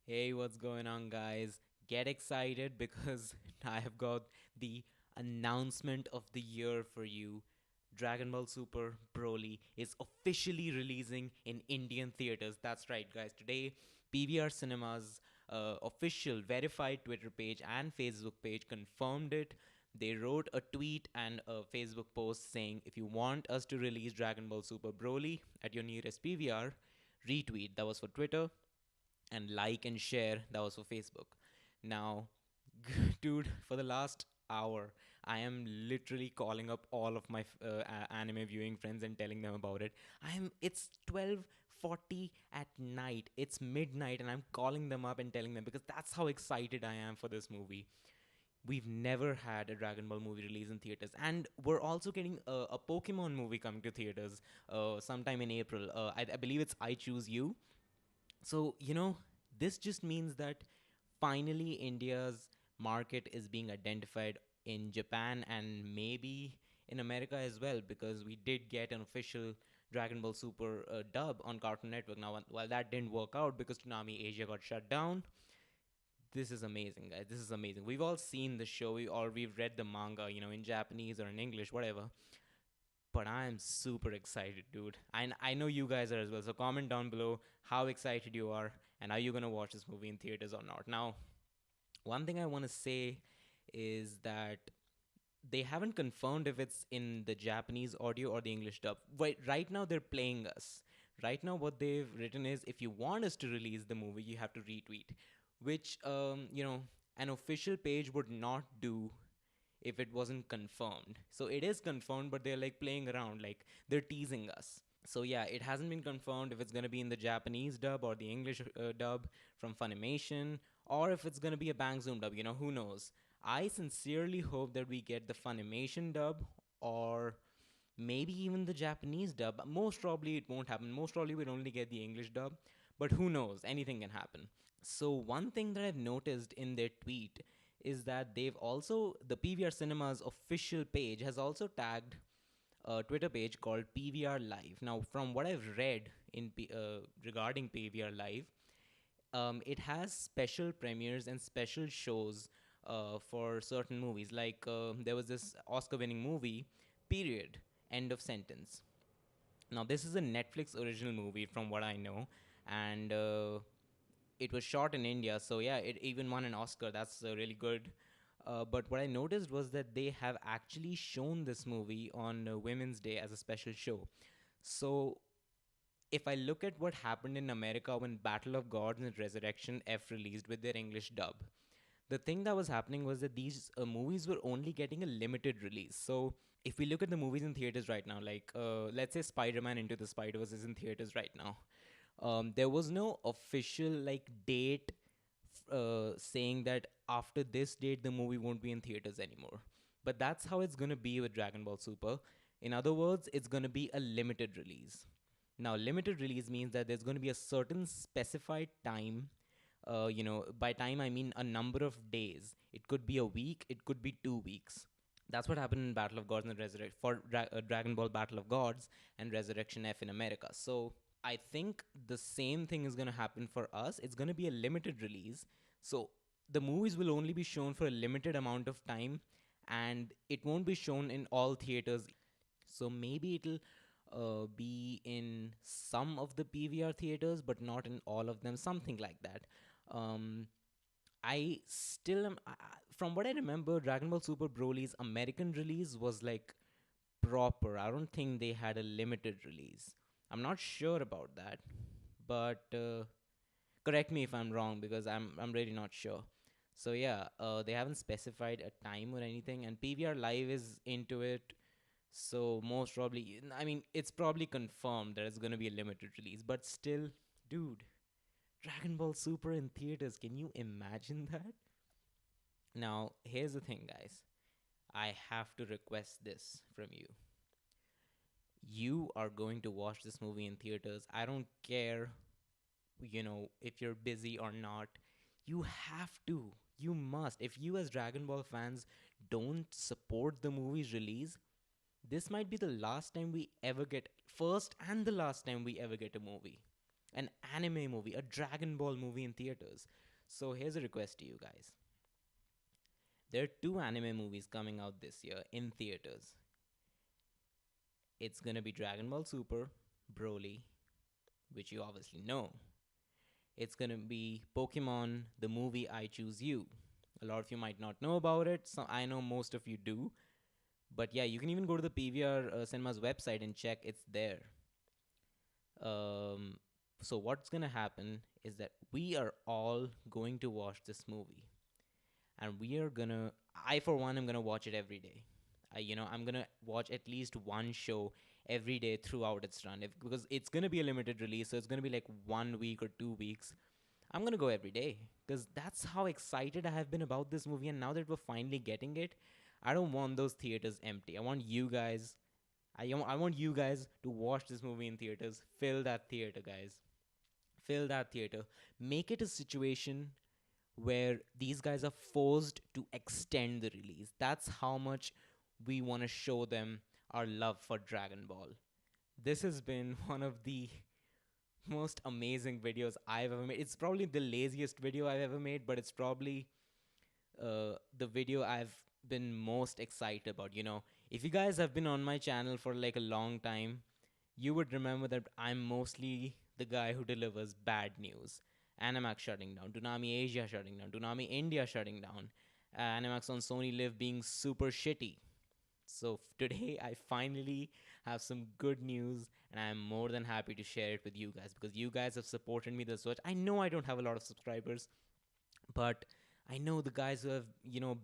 Hey, what's going on, guys? Get excited because I have got the announcement of the year for you. Dragon Ball Super Broly is officially releasing in Indian theaters. That's right, guys. Today, PVR Cinema's official verified Twitter page and Facebook page confirmed it. They wrote a tweet and a Facebook post saying, if you want us to release Dragon Ball Super Broly at your nearest PVR, retweet. That was for Twitter, and like and share. That was for Facebook. Now, dude, for the last hour, I am literally calling up all of my anime viewing friends and telling them about it. It's 12:40 at night. It's midnight and I'm calling them up and telling them because that's how excited I am for this movie. We've never had a Dragon Ball movie release in theaters, and we're also getting a Pokemon movie coming to theaters sometime in April. I believe it's I Choose You. So, this just means that finally India's market is being identified in Japan and maybe in America as well, because we did get an official Dragon Ball Super dub on Cartoon Network. Now, while that didn't work out because Toonami Asia got shut down, this is amazing, guys. This is amazing. We've all seen the show, we've read the manga, in Japanese or in English, whatever. But I'm super excited, dude. I know you guys are as well. So comment down below how excited you are and are you gonna watch this movie in theaters or not. Now, one thing I want to say is that they haven't confirmed if it's in the Japanese audio or the English dub. Right now they're playing us. Right now what they've written is, if you want us to release the movie, you have to retweet, which an official page would not do if it wasn't confirmed. So it is confirmed, but they're like playing around, like they're teasing us. So yeah, it hasn't been confirmed if it's gonna be in the Japanese dub or the English dub from Funimation, or if it's gonna be a Bang Zoom dub. Who knows? I sincerely hope that we get the Funimation dub, or maybe even the Japanese dub. Most probably it won't happen. Most probably we'll only get the English dub, but who knows? Anything can happen. So one thing that I've noticed in their tweet is that the PVR Cinema's official page has also tagged a Twitter page called PVR Live. Now, from what I've read regarding PVR Live, it has special premieres and special shows for certain movies. Like there was this Oscar-winning movie, Period, End of Sentence. Now, this is a Netflix original movie, from what I know, and it was shot in India, so yeah, it even won an Oscar. That's really good. But what I noticed was that they have actually shown this movie on Women's Day as a special show. So if I look at what happened in America when Battle of Gods and Resurrection F released with their English dub, the thing that was happening was that these movies were only getting a limited release. So if we look at the movies in theaters right now, like let's say Spider-Man Into the Spider-Verse is in theaters right now, there was no official like date saying that after this date the movie won't be in theaters anymore. But that's how it's gonna be with Dragon Ball Super. In other words, it's gonna be a limited release. Now, limited release means that there's gonna be a certain specified time. By time I mean a number of days. It could be a week. It could be 2 weeks. That's what happened in Battle of Gods and Resurrection for Dragon Ball Battle of Gods and Resurrection F in America. So I think the same thing is going to happen for us. It's going to be a limited release. So the movies will only be shown for a limited amount of time, and it won't be shown in all theaters. So maybe it'll be in some of the PVR theaters, but not in all of them, something like that. Um, I still am, from what I remember, Dragon Ball Super Broly's American release was like proper. I don't think they had a limited release. I'm not sure about that, but correct me if I'm wrong because I'm really not sure. So yeah, they haven't specified a time or anything, and PVR Live is into it. So most probably, I mean, it's probably confirmed that it's gonna be a limited release. But still, dude, Dragon Ball Super in theaters. Can you imagine that? Now, here's the thing, guys. I have to request this from you. You are going to watch this movie in theaters. I don't care, if you're busy or not. You have to. You must. If you, as Dragon Ball fans, don't support the movie's release, this might be the last time we ever get, first and the last time we ever get a movie. an anime movie, a Dragon Ball movie in theaters. So here's a request to you guys. There are two anime movies coming out this year in theaters. It's gonna be Dragon Ball Super, Broly, which you obviously know. It's gonna be Pokemon, the movie I Choose You. A lot of you might not know about it, so I know most of you do. But yeah, you can even go to the PVR Cinema's website and check it's there. Um, so what's gonna happen is that we are all going to watch this movie, and we are gonna. I for one am gonna watch it every day. I'm gonna watch at least one show every day throughout its run, because it's gonna be a limited release, so it's gonna be like 1 week or 2 weeks. I'm gonna go every day because that's how excited I have been about this movie, and now that we're finally getting it, I don't want those theaters empty. I want you guys. I want you guys to watch this movie in theaters. Fill that theater, guys. Fill that theater. Make it a situation where these guys are forced to extend the release. That's how much we want to show them our love for Dragon Ball. This has been one of the most amazing videos I've ever made. It's probably the laziest video I've ever made, but it's probably the video I've been most excited about. If you guys have been on my channel for like a long time, you would remember that I'm mostly the guy who delivers bad news. Animax shutting down, Toonami Asia shutting down, Toonami India shutting down, Animax on Sony Live being super shitty. So today I finally have some good news, and I'm more than happy to share it with you guys because you guys have supported me this much. I know I don't have a lot of subscribers, but I know the guys who have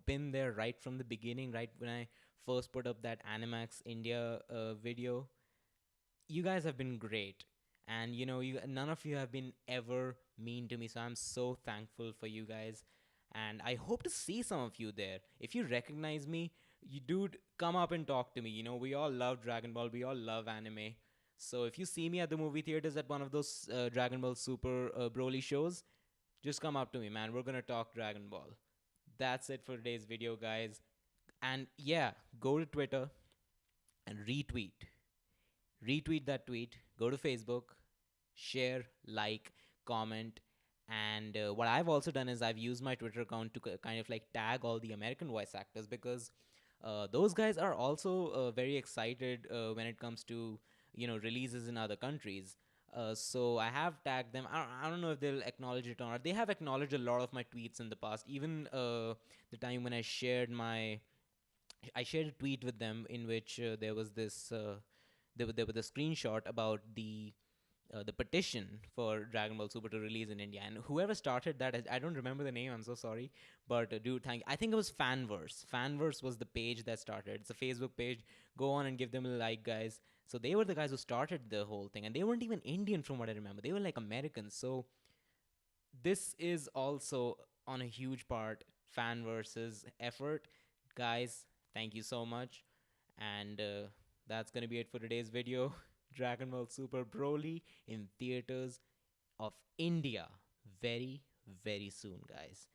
been there right from the beginning, right when I first put up that Animax India video. You guys have been great, and none of you have been ever mean to me, so I'm so thankful for you guys, and I hope to see some of you there. If you recognize me, you dude, come up and talk to me. We all love Dragon Ball, we all love anime. So if you see me at the movie theaters at one of those Dragon Ball Super Broly shows, just come up to me, man. We're gonna talk Dragon Ball. That's it for today's video, guys. And yeah, go to Twitter and retweet that tweet, go to Facebook, share, like, comment. And what I've also done is I've used my Twitter account to kind of like tag all the American voice actors, because those guys are also very excited when it comes to releases in other countries. So I have tagged them. I don't know if they'll acknowledge it or not. They have acknowledged a lot of my tweets in the past. Even the time when I shared a tweet with them in which there was this there was a screenshot about the petition for Dragon Ball Super to release in India, and whoever started that, I don't remember the name. I'm so sorry, but dude, I think it was Fanverse. Fanverse was the page that started. It's a Facebook page. Go on and give them a like, guys. So they were the guys who started the whole thing, and they weren't even Indian from what I remember. They were like Americans. So this is also on a huge part Fanverse's effort, guys. Thank you so much, and that's gonna be it for today's video. Dragon Ball Super Broly in theaters of India very, very soon, guys.